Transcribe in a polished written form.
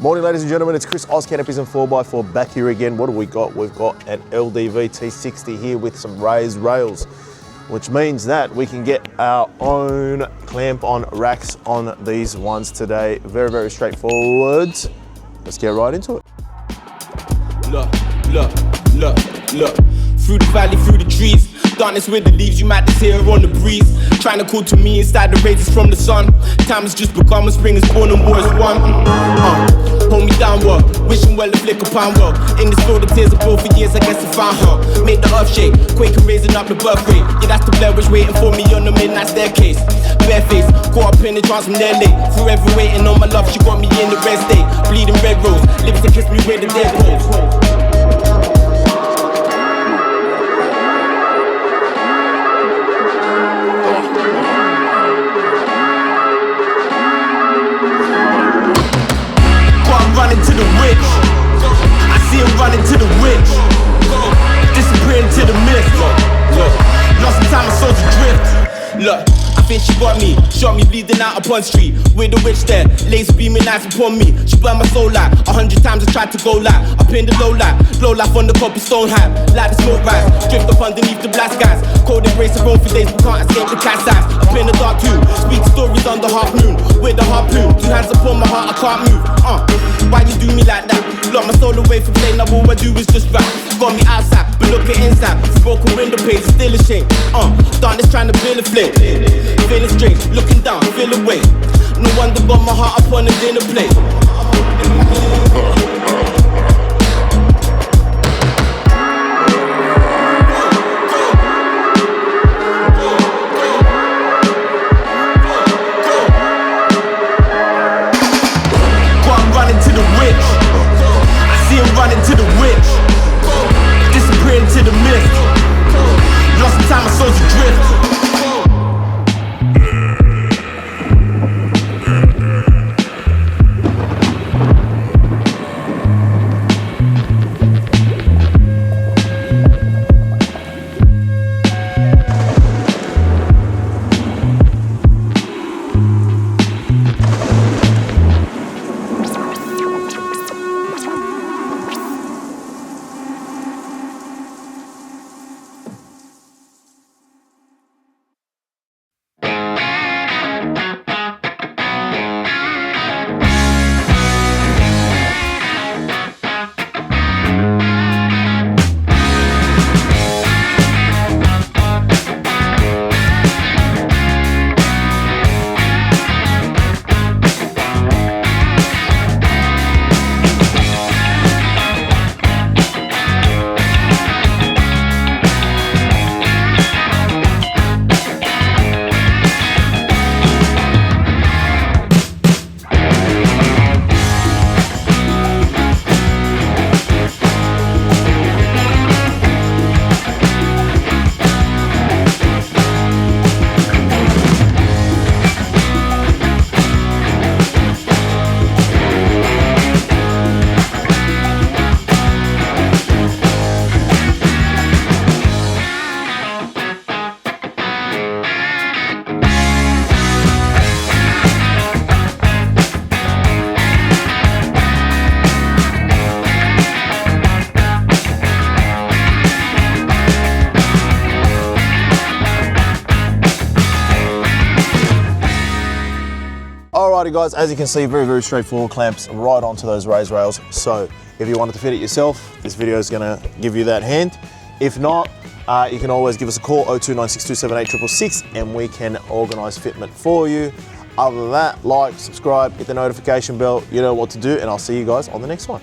Morning, ladies and gentlemen, it's Chris Oz, Canopies and 4x4 back here again. What do we got? We've got an LDV T60 here with some raised rails, which means that we can get our own clamp on racks on these ones today. Very, very straightforward. Let's get right into it. Look. Through the valley, through the trees. Darkness with the leaves, you might just hear on the breeze. Trying to call to me inside the raises from the sun. Time has just begun, when spring is born and war is won. Hold me down, well, wishing well, the flick upon well. In this flow, the tears of both for years, I guess I found her. Made the earth shake, quaking, raising up the birth rate. Yeah, that's the Blair Witch waiting for me on the midnight staircase. Bareface, caught up in the trance from their late. Forever waiting on my love, she got me in the red state. Bleeding red rose, lips to kiss me where the dead pose. Running to the witch, I see him running to the witch, disappearing to the mist. Look, lost some time, my soul's adrift. Look, I think she got me, shot me bleeding out upon street. With the witch there, laser beaming eyes upon me. She burned my soul out, 100 times I tried to go light. Up in the low light, glow life on the cobblestone hat. Like the smoke rise, drift up underneath the black skies. Cold embrace of roam for days, but can't escape the cat's eyes. Up in the dark too, speak stories under half moon. With the harpoon, 2 hands upon my heart, I can't move. Why you do me like that? Lock my soul away from playing, now all I do is just rap. Got me outside, but look at inside. Broken window panes, still a shame. Darkness trying to build a flame. Feeling strange, looking down, feel away. No wonder got my heart up on the dinner plate. Running to the witch, disappearing to the mist. Lost some time, my soul's adrift. Alrighty guys, as you can see, very, very straightforward clamps right onto those raised rails. So if you wanted to fit it yourself, this video is gonna give you that hand. If not, you can always give us a call, 0296278666, and we can organize fitment for you. Other than that, like, subscribe, hit the notification bell, you know what to do, and I'll see you guys on the next one.